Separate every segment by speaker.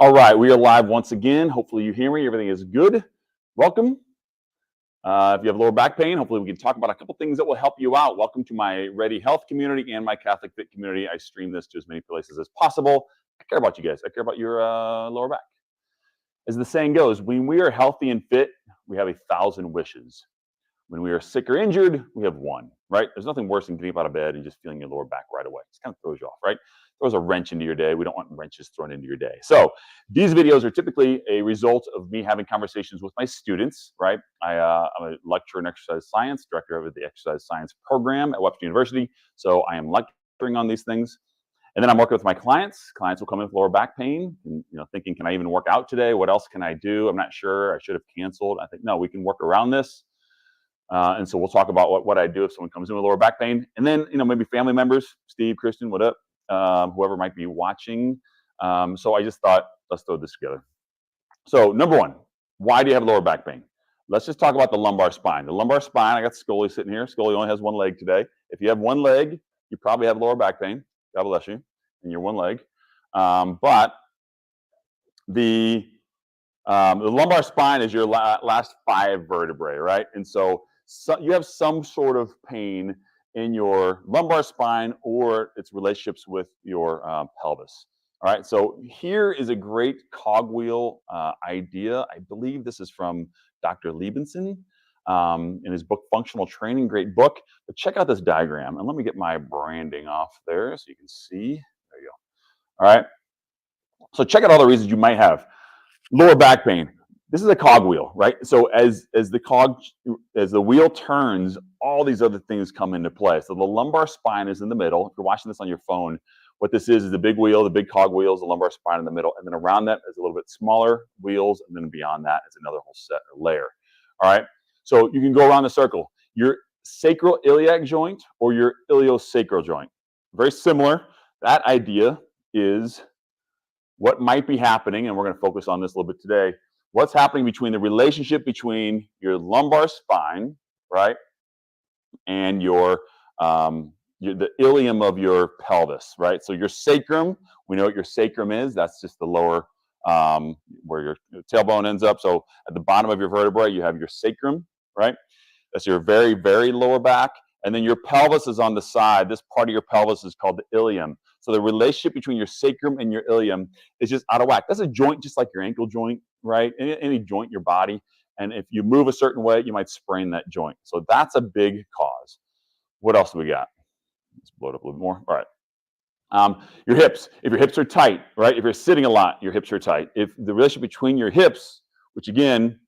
Speaker 1: All right, we are live once again. Hopefully you hear me. Everything is good. Welcome. If you have lower back pain, hopefully we can talk about a couple things that will help you out. Welcome to my Ready Health community and my Catholic Fit community. I stream this to as many places as possible. I care about you guys. I care about your lower back. As the saying goes, when we are healthy and fit, we have 1,000 wishes. When we are sick or injured, we have one, right? There's nothing worse than getting up out of bed and just feeling your lower back right away. It kind of throws you off, right? Throws a wrench into your day. We don't want wrenches thrown into your day. So these videos are typically a result of me having conversations with my students, right? I'm a lecturer in exercise science, director of the exercise science program at Webster University. So I am lecturing on these things. And then I'm working with my clients. Clients will come in with lower back pain, and, thinking, can I even work out today? What else can I do? I'm not sure. I should have canceled. I think, no, we can work around this. And so we'll talk about what I do if someone comes in with lower back pain. And then, maybe family members, Steve, Kristen, what up? Whoever might be watching. So I just thought, let's throw this together. So number one, why do you have lower back pain? Let's just talk about the lumbar spine. The lumbar spine, I got Scully sitting here. Scully only has one leg today. If you have one leg, you probably have lower back pain. God bless you. And your one leg. But the lumbar spine is your last 5 vertebrae, right? And so you have some sort of pain in your lumbar spine or its relationships with your pelvis. All right, so here is a great cogwheel idea. I believe this is from Dr. Liebenson in his book, Functional Training, great book. But check out this diagram. And let me get my branding off there so you can see. There you go. All right, so check out all the reasons you might have lower back pain. This is a cogwheel, right? So as the wheel turns, all these other things come into play. So the lumbar spine is in the middle. If you're watching this on your phone, what this is the big wheel, the big cogwheel is the lumbar spine in the middle, and then around that is a little bit smaller wheels, and then beyond that is another whole set or layer. All right. So you can go around the circle. Your sacroiliac joint or your iliosacral joint, very similar. That idea is what might be happening, and we're going to focus on this a little bit today. What's happening between the relationship between your lumbar spine, right, and the ilium of your pelvis, right? So your sacrum, we know what your sacrum is. That's just the lower, where your tailbone ends up. So at the bottom of your vertebrae, you have your sacrum, right? That's your very, very lower back. And then your pelvis is on the side. This part of your pelvis is called the ilium. So the relationship between your sacrum and your ilium is just out of whack. That's a joint just like your ankle joint, right? Any joint in your body. And if you move a certain way, you might sprain that joint. So that's a big cause. What else do we got? Let's blow it up a little bit more. All right. Your hips. If your hips are tight, right? If you're sitting a lot, your hips are tight. If the relationship between your hips, which again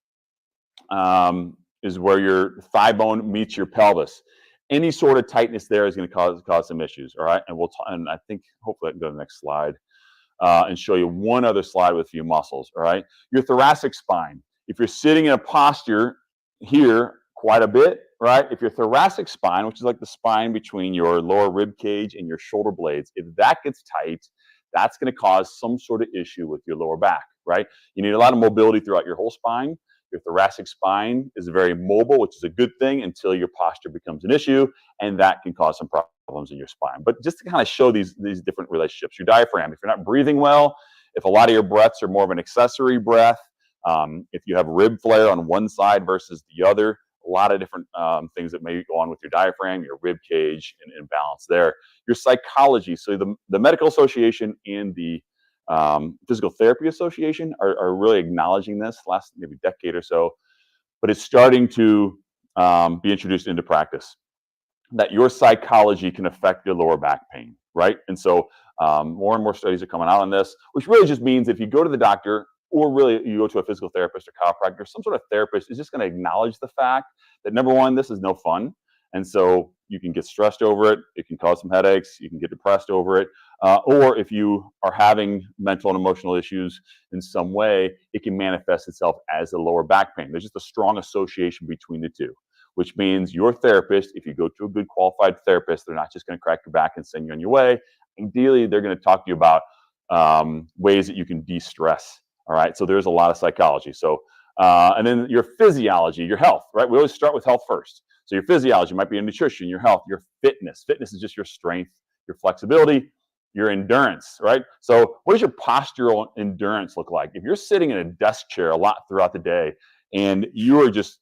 Speaker 1: is where your thigh bone meets your pelvis, any sort of tightness there is going to cause some issues. All right, and I think hopefully I can go to the next slide and show you one other slide with a few muscles. All right, your thoracic spine. If you're sitting in a posture here quite a bit, right? If your thoracic spine, which is like the spine between your lower rib cage and your shoulder blades, if that gets tight, that's going to cause some sort of issue with your lower back, right? You need a lot of mobility throughout your whole spine. Your thoracic spine is very mobile, which is a good thing until your posture becomes an issue, and that can cause some problems in your spine. But just to kind of show these different relationships, your diaphragm, if you're not breathing well, if a lot of your breaths are more of an accessory breath, if you have rib flare on one side versus the other, a lot of different things that may go on with your diaphragm, your rib cage, and imbalance there. Your psychology, so the Medical Association and the Physical Therapy Association are really acknowledging this last maybe decade or so, but it's starting to be introduced into practice that your psychology can affect your lower back pain, right? And so more and more studies are coming out on this, which really just means if you go to the doctor or really you go to a physical therapist or chiropractor, some sort of therapist is just going to acknowledge the fact that, number one, this is no fun. And so you can get stressed over it. It can cause some headaches. You can get depressed over it. Or if you are having mental and emotional issues in some way, it can manifest itself as a lower back pain. There's just a strong association between the two, which means your therapist, if you go to a good qualified therapist, they're not just going to crack your back and send you on your way. Ideally, they're going to talk to you about ways that you can de-stress. All right. So there's a lot of psychology. So, and then your physiology, your health, right? We always start with health first. So your physiology might be your nutrition, your health, your fitness. Fitness is just your strength, your flexibility. your endurance, right? So what does your postural endurance look like? If you're sitting in a desk chair a lot throughout the day and you are just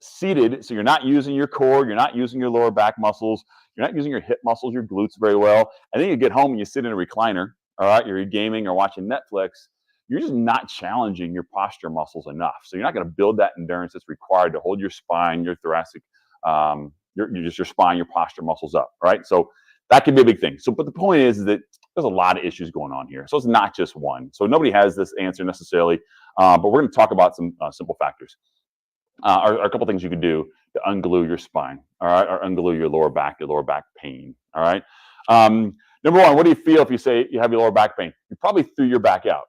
Speaker 1: seated, so you're not using your core, you're not using your lower back muscles, you're not using your hip muscles, your glutes very well, and then you get home and you sit in a recliner, all right, you're gaming or watching Netflix, you're just not challenging your posture muscles enough. So you're not going to build that endurance that's required to hold your spine, your thoracic, your spine, your posture muscles up, right? So that can be a big thing. So, but the point is that there's a lot of issues going on here. So it's not just one. So nobody has this answer necessarily, but we're going to talk about some simple factors. Are a couple things you can do to unglue your spine, all right, or unglue your lower back pain, all right. Number one, what do you feel if you say you have your lower back pain? You probably threw your back out.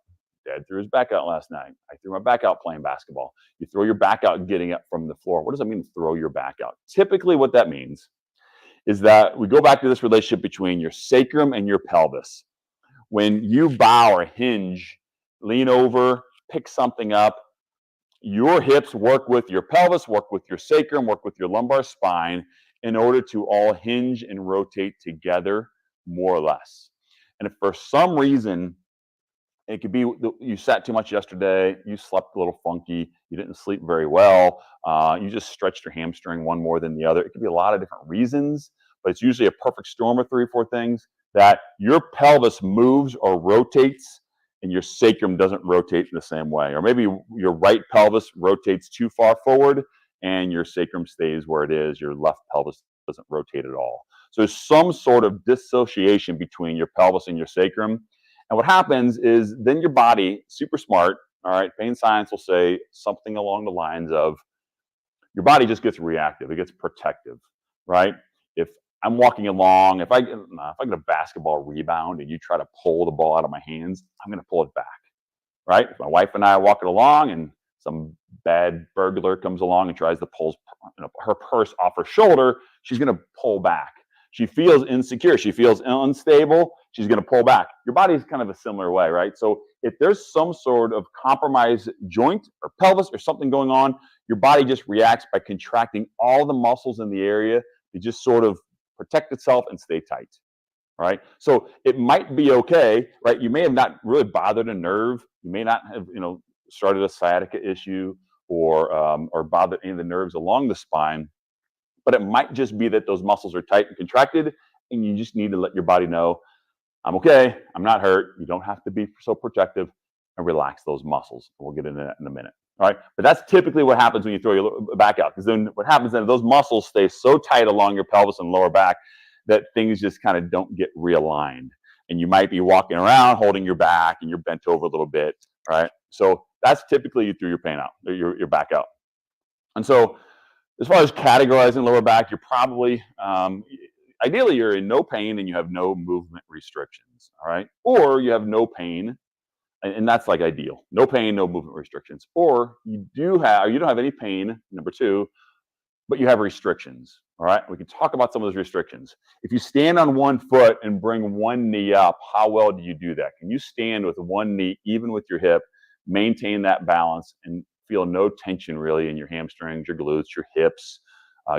Speaker 1: Dad threw his back out last night. I threw my back out playing basketball. You throw your back out getting up from the floor. What does that mean, throw your back out? Typically what that means is that we go back to this relationship between your sacrum and your pelvis. When you bow or hinge, lean over, pick something up, your hips work with your pelvis, work with your sacrum, work with your lumbar spine in order to all hinge and rotate together, more or less. And if for some reason, it could be you sat too much yesterday, you slept a little funky, you didn't sleep very well, you just stretched your hamstring one more than the other. It could be a lot of different reasons, but it's usually a perfect storm of 3 or 4 things that your pelvis moves or rotates and your sacrum doesn't rotate in the same way. Or maybe your right pelvis rotates too far forward and your sacrum stays where it is. Your left pelvis doesn't rotate at all. So there's some sort of dissociation between your pelvis and your sacrum. And what happens is then your body, super smart, all right, pain science will say something along the lines of your body just gets reactive. It gets protective, right? If I'm walking along, if I get a basketball rebound and you try to pull the ball out of my hands, I'm going to pull it back, right? If my wife and I are walking along and some bad burglar comes along and tries to pull her purse off her shoulder, she's going to pull back. She feels insecure. She feels unstable. She's going to pull back. Your body is kind of a similar way, right? So if there's some sort of compromised joint or pelvis or something going on, your body just reacts by contracting all the muscles in the area to just sort of protect itself and stay tight, right? So it might be okay, right? You may have not really bothered a nerve. You may not have, started a sciatica issue or bothered any of the nerves along the spine, but it might just be that those muscles are tight and contracted, and you just need to let your body know, I'm okay, I'm not hurt. You don't have to be so protective, and relax those muscles. We'll get into that in a minute. All right, but that's typically what happens when you throw your back out, because then what happens then, those muscles stay so tight along your pelvis and lower back that things just kind of don't get realigned. And you might be walking around holding your back and you're bent over a little bit, right? So that's typically you threw your pain out, your back out. And so as far as categorizing lower back, you're probably, ideally you're in no pain and you have no movement restrictions, all right? Or you have no pain, and that's like ideal. No pain, no movement restrictions. Or you don't have any pain, number 2, but you have restrictions, all right? We can talk about some of those restrictions. If you stand on one foot and bring one knee up, how well do you do that? Can you stand with one knee, even with your hip, maintain that balance and feel no tension really in your hamstrings, your glutes, your hips,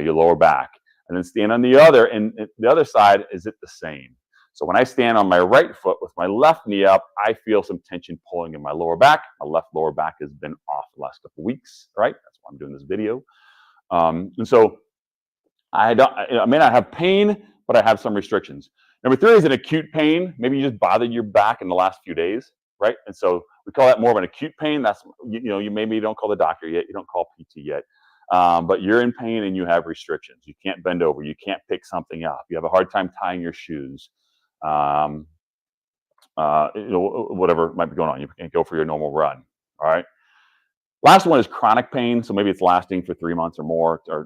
Speaker 1: your lower back, and then stand on the other, and the other side, is it the same? So when I stand on my right foot with my left knee up, I feel some tension pulling in my lower back. My left lower back has been off the last couple of weeks, right? That's why I'm doing this video. And so I may not have pain, but I have some restrictions. Number 3 is an acute pain. Maybe you just bothered your back in the last few days, right? And so we call that more of an acute pain. That's, you maybe don't call the doctor yet. You don't call PT yet. But you're in pain and you have restrictions. You can't bend over. You can't pick something up. You have a hard time tying your shoes. Whatever might be going on. You can't go for your normal run. All right. Last one is chronic pain. So maybe it's lasting for 3 months or more, or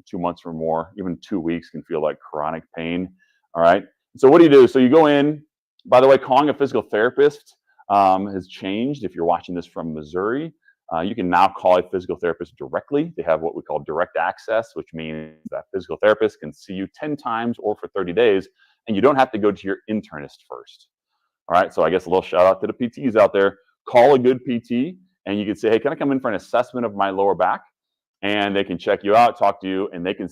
Speaker 1: 2 months or more. Even 2 weeks can feel like chronic pain. All right. So what do you do? So you go in. By the way, calling a physical therapist has changed. If you're watching this from Missouri, you can now call a physical therapist directly. They have what we call direct access, which means that physical therapist can see you 10 times or for 30 days, and you don't have to go to your internist first. All right. So I guess a little shout out to the PTs out there. Call a good PT. And you can say, hey, can I come in for an assessment of my lower back? And they can check you out, talk to you, and they can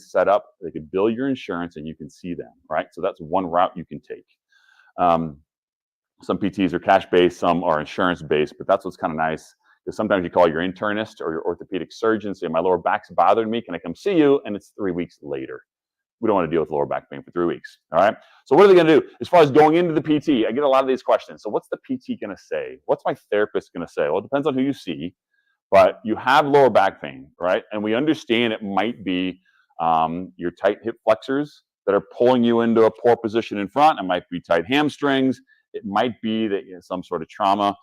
Speaker 1: bill your insurance and you can see them, right? So that's one route you can take. Some PTs are cash-based, some are insurance-based, but that's what's kind of nice. Because sometimes you call your internist or your orthopedic surgeon, say, my lower back's bothering me, can I come see you? And it's 3 weeks later. We don't want to deal with lower back pain for 3 weeks, all right? So what are they going to do? As far as going into the PT, I get a lot of these questions. So what's the PT going to say? What's my therapist going to say? Well, it depends on who you see, but you have lower back pain, right? And we understand it might be your tight hip flexors that are pulling you into a poor position in front. It might be tight hamstrings. It might be that you have some sort of trauma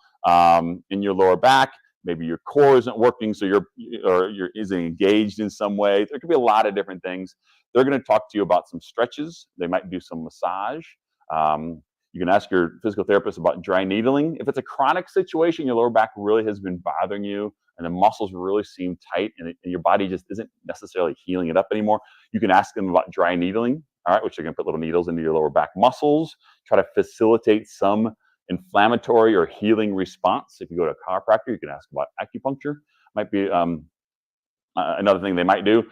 Speaker 1: in your lower back. Maybe your core isn't working, so you're isn't engaged in some way. There could be a lot of different things. They're going to talk to you about some stretches. They might do some massage. You can ask your physical therapist about dry needling. If it's a chronic situation, your lower back really has been bothering you, and the muscles really seem tight, and your body just isn't necessarily healing it up anymore, you can ask them about dry needling, all right, which they're going to put little needles into your lower back muscles, try to facilitate some inflammatory or healing response. If you go to a chiropractor, you can ask about acupuncture. Might be another thing they might do.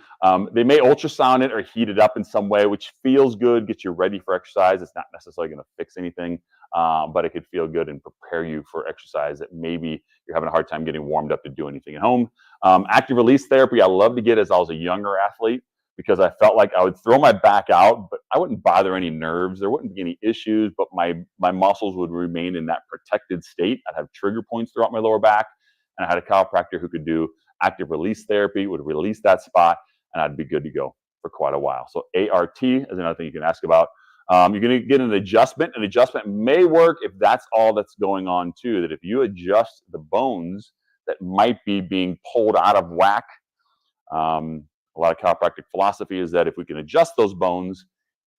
Speaker 1: They may ultrasound it or heat it up in some way, which feels good, gets you ready for exercise. It's not necessarily going to fix anything, but it could feel good and prepare you for exercise that maybe you're having a hard time getting warmed up to do anything at home. Active release therapy, I love to get as I was a younger athlete, because I felt like I would throw my back out, but I wouldn't bother any nerves. There wouldn't be any issues, but my muscles would remain in that protected state. I'd have trigger points throughout my lower back, and I had a chiropractor who could do active release therapy, would release that spot, and I'd be good to go for quite a while. So ART is another thing you can ask about. You're going to get an adjustment. An adjustment may work if that's all that's going on too, that if you adjust the bones that might be being pulled out of whack, a lot of chiropractic philosophy is that if we can adjust those bones,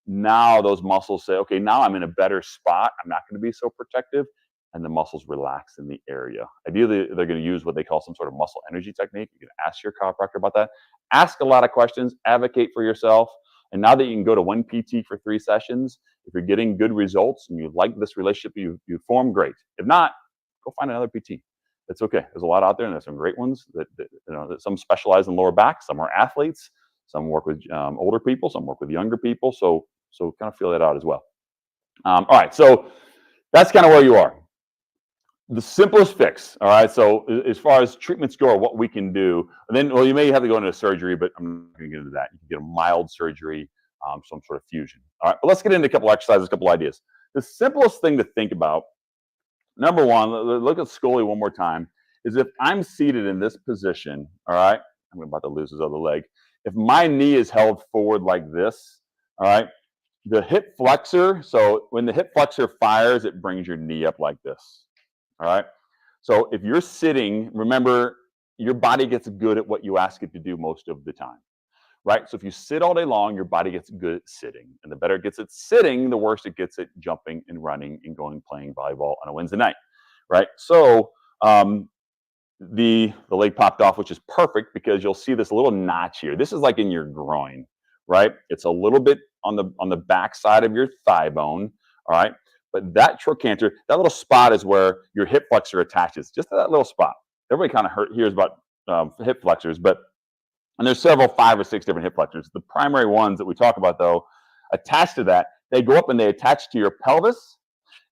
Speaker 1: now those muscles say, okay, now I'm in a better spot. I'm not going to be so protective. And the muscles relax in the area. Ideally, they're going to use what they call some sort of muscle energy technique. You can ask your chiropractor about that. Ask a lot of questions, advocate for yourself. And now that you can go to one PT for 3 sessions, if you're getting good results and you like this relationship you form, great. If not, go find another PT. It's okay. There's a lot out there, and there's some great ones that some specialize in lower back. Some are athletes. Some work with older people. Some work with younger people. So kind of feel that out as well. All right. So that's kind of where you are. The simplest fix. All right. So as far as treatments go, or what we can do, and then, well, you may have to go into surgery, but I'm not going to get into that. You can get a mild surgery, some sort of fusion. All right. But let's get into a couple exercises, a couple ideas. The simplest thing to think about, number one, look at Scully one more time, is if I'm seated in this position, all right, I'm about to lose his other leg. If my knee is held forward like this, all right, the hip flexor, so when the hip flexor fires, it brings your knee up like this, all right? So if you're sitting, remember, your body gets good at what you ask it to do most of the time, right? So if you sit all day long, your body gets good at sitting. And the better it gets at sitting, the worse it gets at jumping and running and going playing volleyball on a Wednesday night, right? So the leg popped off, which is perfect because you'll see this little notch here. This is like in your groin, right? It's a little bit on the back side of your thigh bone, all right? But that trochanter, that little spot is where your hip flexor attaches, just to that little spot. Everybody kind of hears about hip flexors, and there's several, 5 or 6 different hip flexors. The primary ones that we talk about, though, attached to that, they go up and they attach to your pelvis,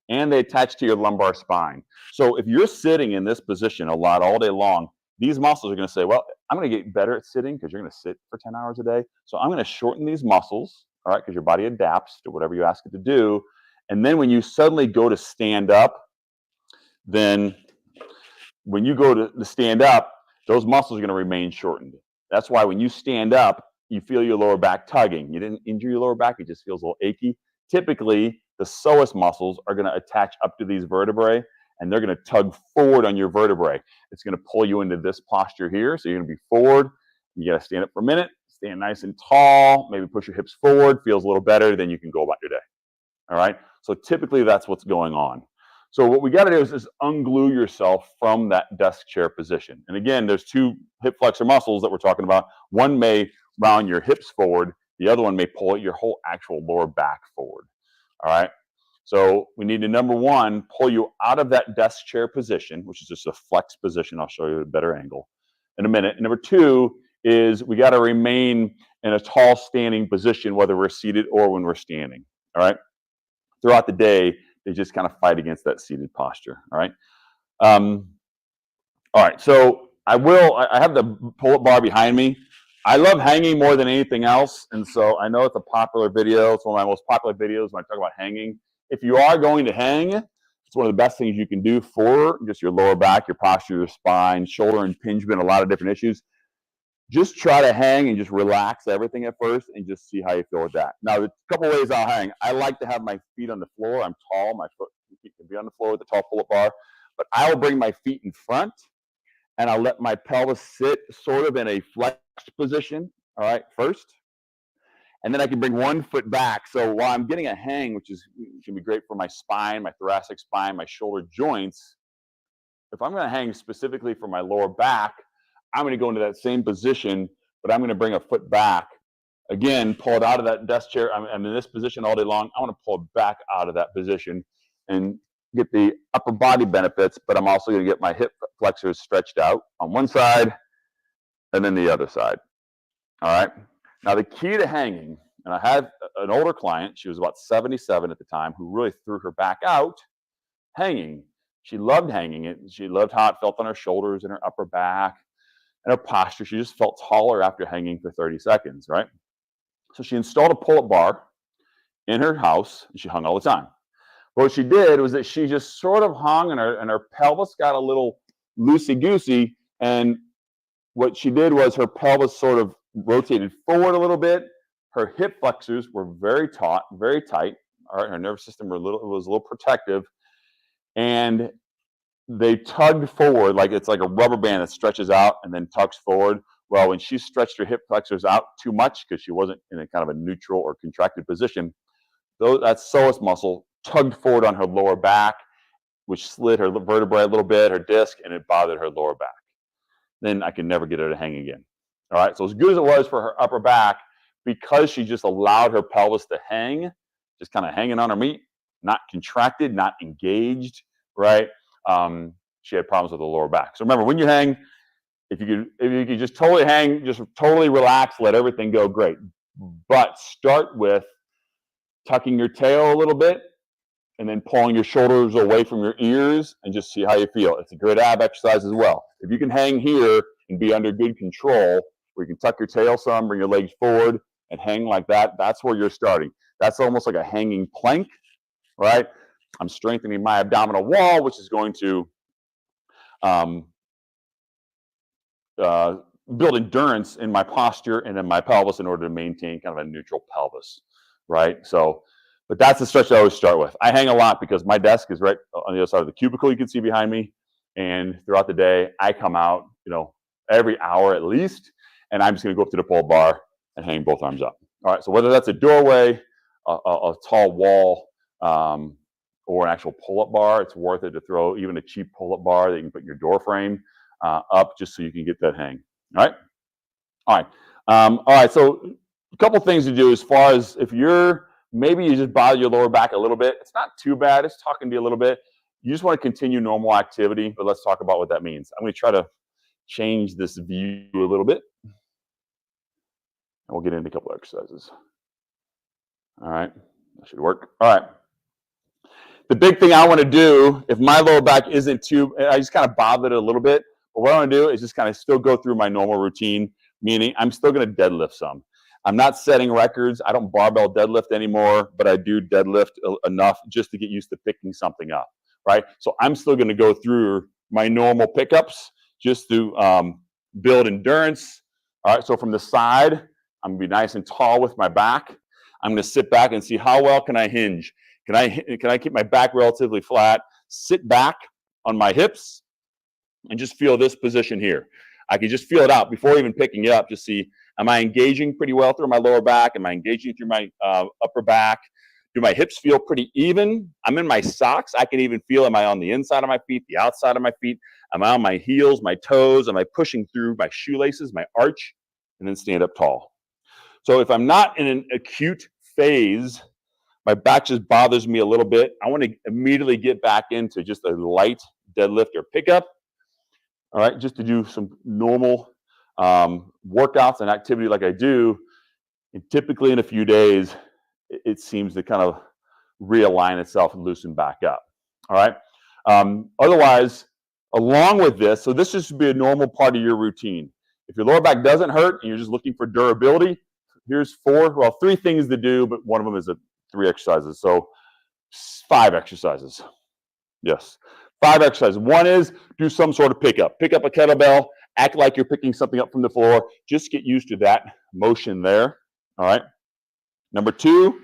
Speaker 1: and they attach to your lumbar spine. So if you're sitting in this position a lot all day long, these muscles are going to say, well, I'm going to get better at sitting because you're going to sit for 10 hours a day. So I'm going to shorten these muscles, all right, because your body adapts to whatever you ask it to do. And then when you suddenly go to stand up, then when you go to stand up, those muscles are going to remain shortened. That's why when you stand up, you feel your lower back tugging. You didn't injure your lower back. It just feels a little achy. Typically, the psoas muscles are going to attach up to these vertebrae, and they're going to tug forward on your vertebrae. It's going to pull you into this posture here. So you're going to be forward. You got to stand up for a minute, stand nice and tall, maybe push your hips forward, feels a little better, then you can go about your day. All right? So typically that's what's going on. So what we got to do is unglue yourself from that desk chair position. And again, there's 2 hip flexor muscles that we're talking about. One may round your hips forward. The other one may pull your whole actual lower back forward. All right? So we need to, number one, pull you out of that desk chair position, which is just a flex position. I'll show you a better angle in a minute. And number 2 is we got to remain in a tall standing position, whether we're seated or when we're standing. All right? Throughout the day, they just kind of fight against that seated posture. All right. All right. So I have the pull-up bar behind me. I love hanging more than anything else. And so I know it's a popular video. It's one of my most popular videos when I talk about hanging. If you are going to hang, it's one of the best things you can do for just your lower back, your posture, your spine, shoulder impingement, a lot of different issues. Just try to hang and just relax everything at first and just see how you feel with that. Now, there's a couple ways I'll hang. I like to have my feet on the floor. I'm tall. My feet can be on the floor with the tall pull-up bar. But I will bring my feet in front, and I'll let my pelvis sit sort of in a flexed position, all right, first. And then I can bring one foot back. So while I'm getting a hang, which can be great for my spine, my thoracic spine, my shoulder joints, if I'm going to hang specifically for my lower back, I'm going to go into that same position, but I'm going to bring a foot back. Again, pull it out of that desk chair. I'm in this position all day long. I want to pull it back out of that position and get the upper body benefits, but I'm also going to get my hip flexors stretched out on one side and then the other side. All right. Now, the key to hanging, and I had an older client, she was about 77 at the time, who really threw her back out hanging. She loved hanging it. She loved how it felt on her shoulders and her upper back and her posture. She just felt taller after hanging for 30 seconds, right? So she installed a pull-up bar in her house, and she hung all the time. But what she did was that she just sort of hung, and her pelvis got a little loosey-goosey, and what she did was her pelvis sort of rotated forward a little bit. Her hip flexors were very taut, very tight. All right, her nervous system was a little protective, and they tugged forward like it's like a rubber band that stretches out and then tugs forward. Well, when she stretched her hip flexors out too much because she wasn't in a kind of a neutral or contracted position, that psoas muscle tugged forward on her lower back, which slid her vertebrae a little bit, her disc, and it bothered her lower back. Then I could never get her to hang again. All right, so as good as it was for her upper back, because she just allowed her pelvis to hang, just kind of hanging on her meat, not contracted, not engaged, right? She had problems with the lower back. So remember, when you hang, if you could just totally hang, just totally relax, let everything go, great. But start with tucking your tail a little bit and then pulling your shoulders away from your ears and just see how you feel. It's a great ab exercise as well. If you can hang here and be under good control, where you can tuck your tail some, bring your legs forward and hang like that, that's where you're starting. That's almost like a hanging plank, right? I'm strengthening my abdominal wall, which is going to build endurance in my posture and in my pelvis in order to maintain kind of a neutral pelvis, right? So, but that's the stretch I always start with. I hang a lot because my desk is right on the other side of the cubicle you can see behind me. And throughout the day, I come out, every hour at least, and I'm just going to go up to the pull bar and hang both arms up. All right, so whether that's a doorway, a tall wall, or an actual pull-up bar, it's worth it to throw even a cheap pull-up bar that you can put in your door frame up just so you can get that hang. All right? All right, so a couple things to do as far as if maybe you just bother your lower back a little bit. It's not too bad. It's talking to you a little bit. You just want to continue normal activity, but let's talk about what that means. I'm going to try to change this view a little bit. And we'll get into a couple of exercises. All right, that should work. All right. The big thing I want to do, if my lower back isn't too, I just kind of bothered it a little bit, but what I want to do is just kind of still go through my normal routine, meaning I'm still going to deadlift some. I'm not setting records. I don't barbell deadlift anymore, but I do deadlift enough just to get used to picking something up, right? So I'm still going to go through my normal pickups just to build endurance. All right, so from the side, I'm going to be nice and tall with my back. I'm going to sit back and see how well can I hinge. Can I keep my back relatively flat, sit back on my hips, and just feel this position here. I can just feel it out before even picking it up, just see, am I engaging pretty well through my lower back? Am I engaging through my upper back? Do my hips feel pretty even? I'm in my socks. I can even feel, am I on the inside of my feet, the outside of my feet? Am I on my heels, my toes? Am I pushing through my shoelaces, my arch? And then stand up tall. So if I'm not in an acute phase, my back just bothers me a little bit, I want to immediately get back into just a light deadlift or pickup. All right, just to do some normal workouts and activity like I do. And typically in a few days, it seems to kind of realign itself and loosen back up. All right. Otherwise, along with this, so this should be a normal part of your routine. If your lower back doesn't hurt and you're just looking for durability, here's three things to do, but one of them is 3 exercises. So 5 exercises. Yes, 5 exercises. One is do some sort of pickup. Pick up a kettlebell, act like you're picking something up from the floor. Just get used to that motion there. All right. Number 2,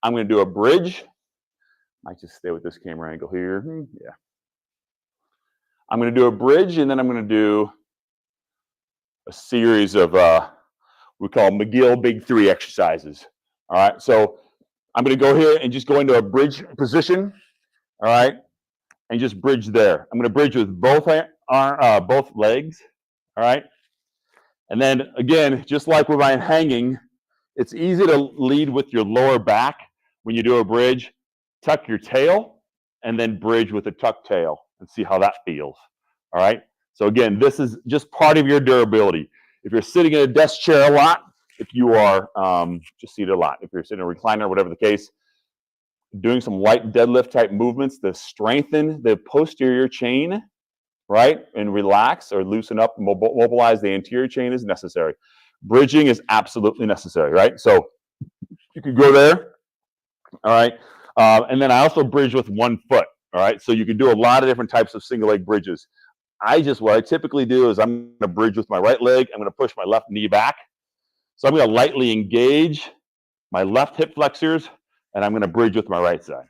Speaker 1: I'm going to do a bridge. Might just stay with this camera angle here. Yeah. I'm going to do a bridge, and then I'm going to do a series of we call McGill Big 3 exercises. All right. So I'm going to go here and just go into a bridge position. All right. And just bridge there. I'm going to bridge with both legs. All right. And then again, just like with my hanging, it's easy to lead with your lower back when you do a bridge. Tuck your tail and then bridge with a tucked tail and see how that feels. All right. So again, this is just part of your durability. If you're sitting in a desk chair a lot, if you are just seated a lot, if you're sitting in a recliner, whatever the case, doing some light deadlift type movements to strengthen the posterior chain, right, and relax or loosen up, mobilize the anterior chain is necessary. Bridging is absolutely necessary, right? So you could go there, all right, and then I also bridge with one foot, all right? So you can do a lot of different types of single leg bridges. What I typically do is I'm going to bridge with my right leg. I'm going to push my left knee back. So I'm going to lightly engage my left hip flexors, and I'm going to bridge with my right side.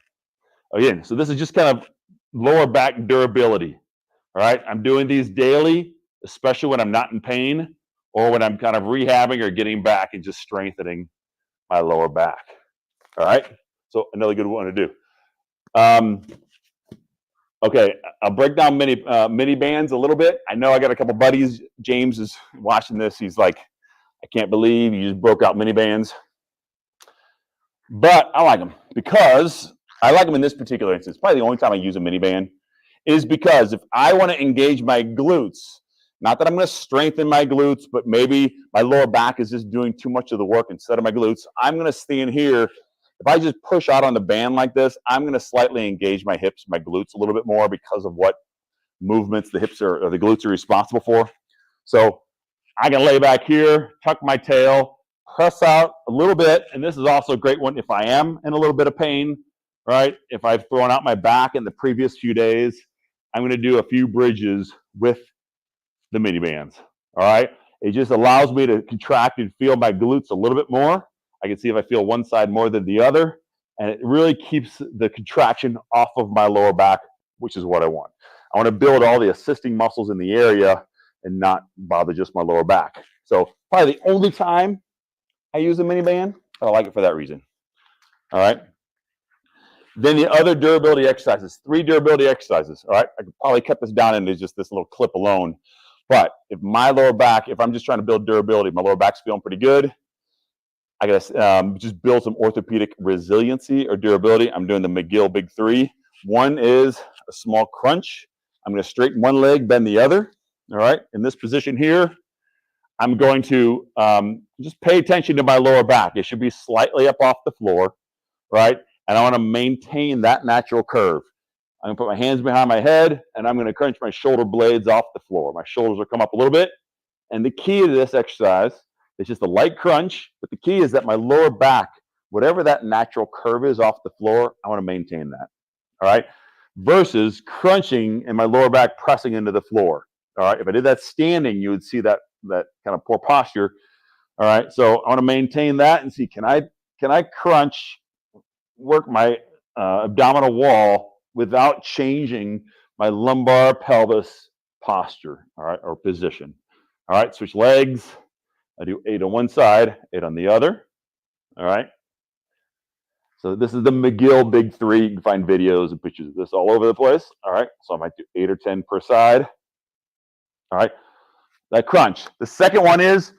Speaker 1: Again, so this is just kind of lower back durability. All right, I'm doing these daily, especially when I'm not in pain or when I'm kind of rehabbing or getting back and just strengthening my lower back. All right, so another good one to do. Okay, I'll break down mini bands a little bit. I know I got a couple buddies. James is watching this. He's like, I can't believe you just broke out mini bands. But I like them because I like them in this particular instance. Probably the only time I use a mini band is because if I want to engage my glutes, not that I'm going to strengthen my glutes, but maybe my lower back is just doing too much of the work instead of my glutes, I'm going to stand here. If I just push out on the band like this, I'm going to slightly engage my hips, my glutes a little bit more because of what movements the hips or the glutes are responsible for. So I can lay back here, tuck my tail, press out a little bit, and this is also a great one if I am in a little bit of pain, right? If I've thrown out my back in the previous few days, I'm going to do a few bridges with the mini bands, all right? It just allows me to contract and feel my glutes a little bit more. I can see if I feel one side more than the other, and it really keeps the contraction off of my lower back, which is what I want. I want to build all the assisting muscles in the area and not bother just my lower back. So probably the only time I use a mini band, but I like it for that reason. All right. Then the other durability exercises, 3 durability exercises. All right. I could probably cut this down into just this little clip alone. But if my lower back, if I'm just trying to build durability, my lower back's feeling pretty good, I gotta just build some orthopedic resiliency or durability. I'm doing the McGill Big 3. One is a small crunch. I'm going to straighten one leg, bend the other. All right. In this position here, I'm going to just pay attention to my lower back. It should be slightly up off the floor, right? And I want to maintain that natural curve. I'm going to put my hands behind my head, and I'm going to crunch my shoulder blades off the floor. My shoulders will come up a little bit. And the key to this exercise is just a light crunch, but the key is that my lower back, whatever that natural curve is off the floor, I want to maintain that, all right? Versus crunching and my lower back pressing into the floor, all right? If I did that standing, you would see that kind of poor posture, all right? So I want to maintain that and see, can I crunch, work my abdominal wall without changing my lumbar pelvis posture, all right, or position. All right, switch legs. I do 8 on one side, 8 on the other. All right. So this is the McGill Big 3. You can find videos and pictures of this all over the place. All right. So I might do 8 or 10 per side. All right. That crunch. The second one is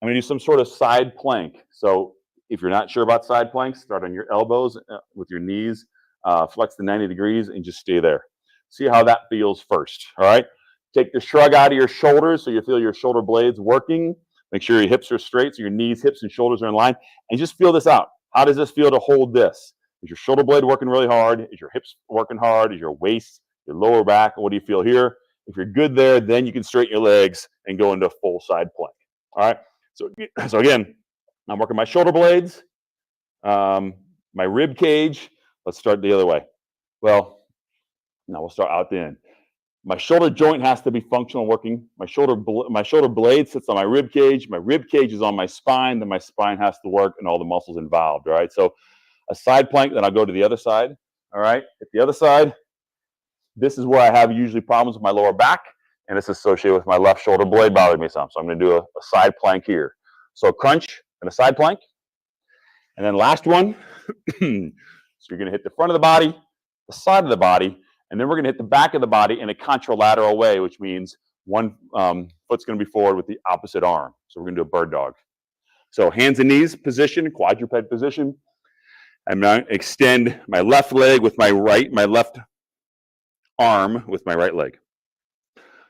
Speaker 1: I'm going to do some sort of side plank. So if you're not sure about side planks, start on your elbows with your knees, flex to 90 degrees, and just stay there. See how that feels first. All right. Take the shrug out of your shoulders so you feel your shoulder blades working. Make sure your hips are straight so your knees, hips, and shoulders are in line. And just feel this out. How does this feel to hold this? Is your shoulder blade working really hard? Is your hips working hard? Is your waist, your lower back? What do you feel here? If you're good there, then you can straighten your legs and go into full side plank. All right. So again, I'm working my shoulder blades, my rib cage. Let's start the other way. Well, now we'll start out the end. My shoulder joint has to be functional working. My shoulder blade sits on my rib cage. My rib cage is on my spine. Then my spine has to work and all the muscles involved. All right. So a side plank, then I'll go to the other side. All right. At the other side, this is where I have usually problems with my lower back, and it's associated with my left shoulder blade bothering me some. So I'm going to do a side plank here. So a crunch and a side plank. And then last one. So you're going to hit the front of the body, the side of the body, and then we're going to hit the back of the body in a contralateral way, which means one foot's going to be forward with the opposite arm. So we're going to do a bird dog. So hands and knees position, quadruped position. I'm going to extend my left leg with my left arm with my right leg.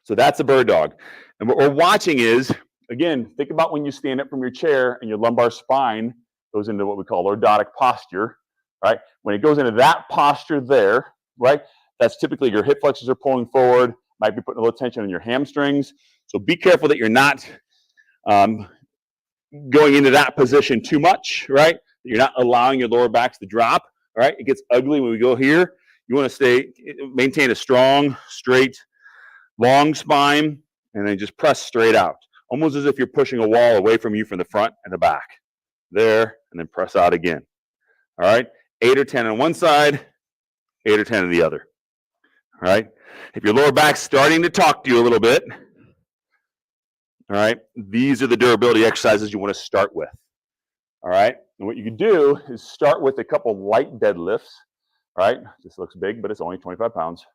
Speaker 1: So that's a bird dog. And what we're watching is, again, think about when you stand up from your chair and your lumbar spine goes into what we call lordotic posture, right? When it goes into that posture there, right, that's typically your hip flexors are pulling forward, might be putting a little tension on your hamstrings. So be careful that you're not going into that position too much, right? You're not allowing your lower backs to drop, right? It gets ugly when we go here. You want to maintain a strong, straight, long spine, and then just press straight out, almost as if you're pushing a wall away from you from the front and the back. There, and then press out again. All right, 8 or 10 on one side, 8 or 10 on the other. All right, if your lower back's starting to talk to you a little bit, all right, these are the durability exercises you want to start with. All right, and what you can do is start with a couple light deadlifts. All right, this looks big, but it's only 25 pounds.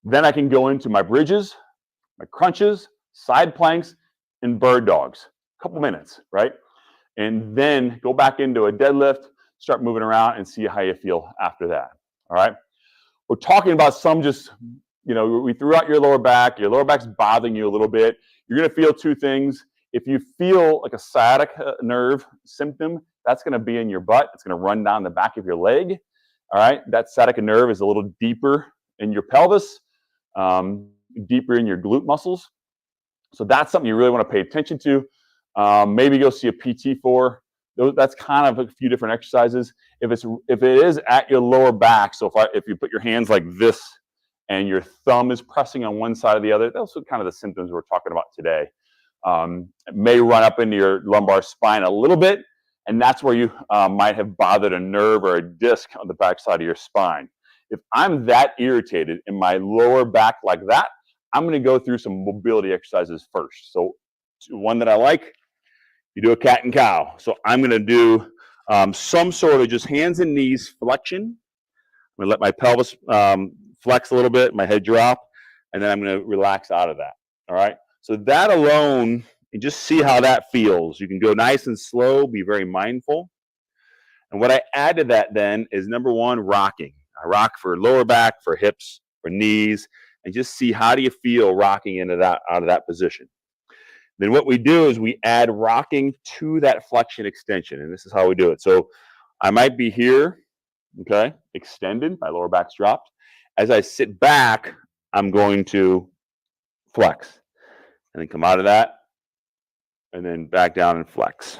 Speaker 1: Then I can go into my bridges, my crunches, side planks, and bird dogs. A couple minutes, right? And then go back into a deadlift, start moving around and see how you feel after that. All right. We're talking about some just, we threw out your lower back's bothering you a little bit. You're going to feel two things. If you feel like a sciatic nerve symptom, that's going to be in your butt. It's going to run down the back of your leg. All right. That sciatic nerve is a little deeper in your pelvis, deeper in your glute muscles. So that's something you really want to pay attention to. Maybe go see a PT for. That's kind of a few different exercises. If it is at your lower back, so if you put your hands like this and your thumb is pressing on one side or the other, those are kind of the symptoms we're talking about today. It may run up into your lumbar spine a little bit, and that's where you might have bothered a nerve or a disc on the back side of your spine. If I'm that irritated in my lower back like that, I'm going to go through some mobility exercises first. So one that I like, you do a cat and cow. So I'm going to do some sort of just hands and knees flexion. I'm going to let my pelvis flex a little bit, my head drop, and then I'm going to relax out of that. All right. So that alone, and just see how that feels. You can go nice and slow, be very mindful. And what I add to that then is number one, rocking. I rock for lower back, for hips, for knees, and just see how do you feel rocking into that, out of that position. Then what we do is we add rocking to that flexion extension, and this is how we do it. So I might be here, okay, extended, my lower back's dropped. As I sit back, I'm going to flex, and then come out of that, and then back down and flex.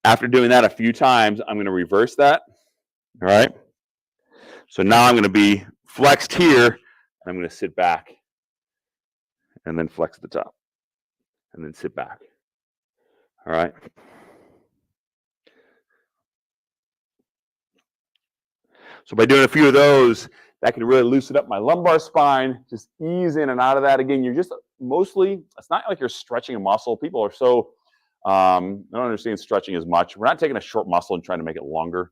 Speaker 1: After doing that a few times, I'm going to reverse that, all right? So now I'm going to be flexed here, and I'm going to sit back, and then flex at the top, and then sit back, all right? So by doing a few of those, that can really loosen up my lumbar spine, just ease in and out of that. Again, you're just mostly, it's not like you're stretching a muscle. People are so, I don't understand stretching as much. We're not taking a short muscle and trying to make it longer.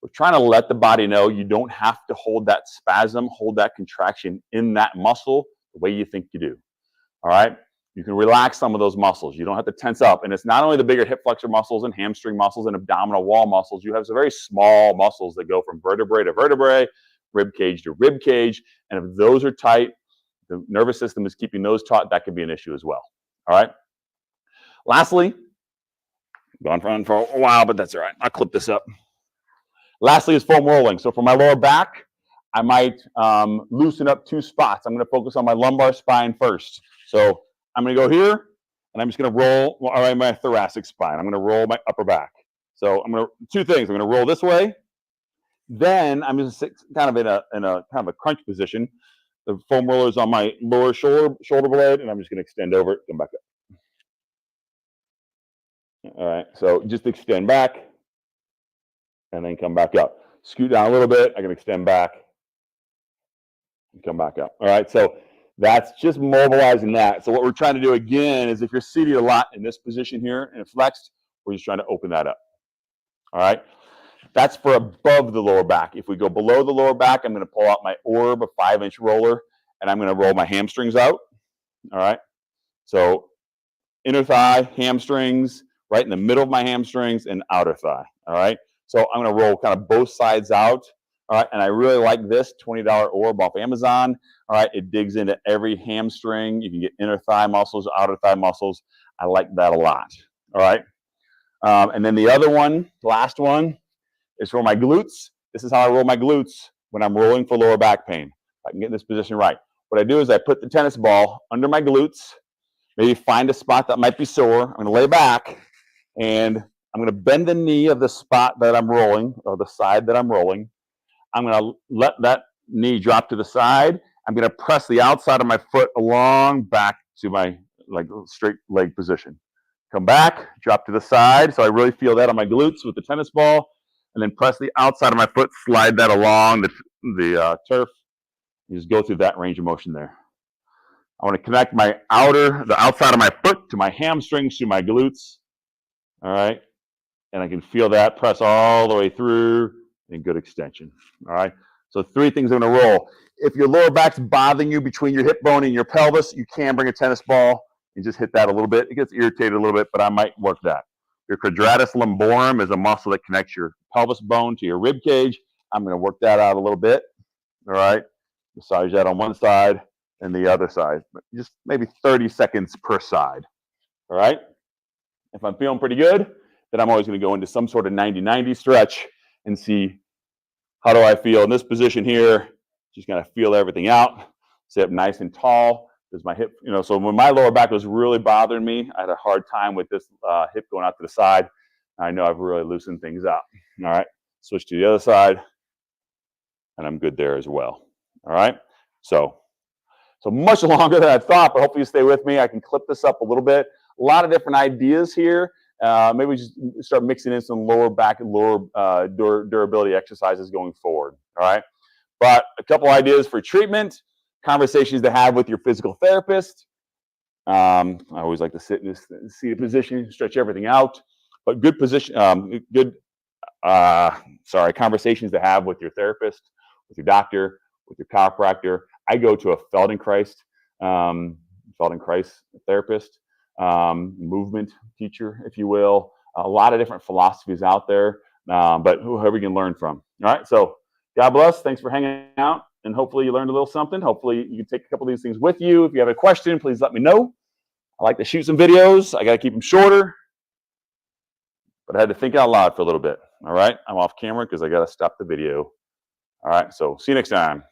Speaker 1: We're trying to let the body know you don't have to hold that spasm, hold that contraction in that muscle the way you think you do. All right? You can relax some of those muscles. You don't have to tense up. And it's not only the bigger hip flexor muscles and hamstring muscles and abdominal wall muscles. You have some very small muscles that go from vertebrae to vertebrae, rib cage to rib cage. And if those are tight, the nervous system is keeping those taut, that could be an issue as well. All right? Lastly, gone on for a while, but that's all right. I'll clip this up. Lastly is foam rolling. So for my lower back, I might loosen up 2 spots. I'm going to focus on my lumbar spine first. So I'm going to go here, and I'm just going to roll my thoracic spine. I'm going to roll my upper back. So I'm going to 2 things. I'm going to roll this way. Then I'm going to sit kind of in a kind of a crunch position. The foam roller is on my lower shoulder blade, and I'm just going to extend over it, come back up. All right. So just extend back, and then come back up. Scoot down a little bit. I can extend back and come back up. All right. So that's just mobilizing that. So what we're trying to do again is if you're seated a lot in this position here and flexed, we're just trying to open that up. All right. That's for above the lower back. If we go below the lower back, I'm going to pull out my orb, a 5-inch roller, and I'm going to roll my hamstrings out. All right. So inner thigh, hamstrings, right in the middle of my hamstrings, and outer thigh. All right. So I'm going to roll kind of both sides out. All right. And I really like this $20 orb off Amazon. All right. It digs into every hamstring. You can get inner thigh muscles, outer thigh muscles. I like that a lot. All right. And then the other one, last one, is for my glutes. This is how I roll my glutes when I'm rolling for lower back pain. If I can get in this position right. What I do is I put the tennis ball under my glutes, maybe find a spot that might be sore. I'm going to lay back, and I'm going to bend the knee of the spot that I'm rolling, or the side that I'm rolling. I'm going to let that knee drop to the side. I'm going to press the outside of my foot along back to my straight leg position. Come back, drop to the side. So I really feel that on my glutes with the tennis ball. And then press the outside of my foot, slide that along the turf. You just go through that range of motion there. I want to connect the outside of my foot to my hamstrings, to my glutes. All right. And I can feel that press all the way through and good extension. All right. So 3 things I'm going to roll. If your lower back's bothering you between your hip bone and your pelvis, you can bring a tennis ball and just hit that a little bit. It gets irritated a little bit, but I might work that. Your quadratus lumborum is a muscle that connects your pelvis bone to your rib cage. I'm going to work that out a little bit. All right. Massage that on one side and the other side. Just maybe 30 seconds per side. All right. If I'm feeling pretty good, then I'm always going to go into some sort of 90-90 stretch and see how do I feel in this position here. Just going to feel everything out. Sit up nice and tall. There's my hip, so when my lower back was really bothering me, I had a hard time with this hip going out to the side. I know I've really loosened things out. All right. Switch to the other side, and I'm good there as well. All right. So much longer than I thought, but hopefully you stay with me. I can clip this up a little bit. A lot of different ideas here. Maybe we just start mixing in some lower back and lower durability exercises going forward. All right. But a couple ideas for treatment, conversations to have with your physical therapist. I always like to sit in this seated position, stretch everything out. But good conversations to have with your therapist, with your doctor, with your chiropractor. I go to a Feldenkrais therapist, movement teacher, if you will. A lot of different philosophies out there, but whoever you can learn from. All right, so God bless. Thanks for hanging out, and hopefully you learned a little something. Hopefully you can take a couple of these things with you. If you have a question, please let me know. I like to shoot some videos. I got to keep them shorter, but I had to think out loud for a little bit. All right, I'm off camera because I got to stop the video. All right, so see you next time.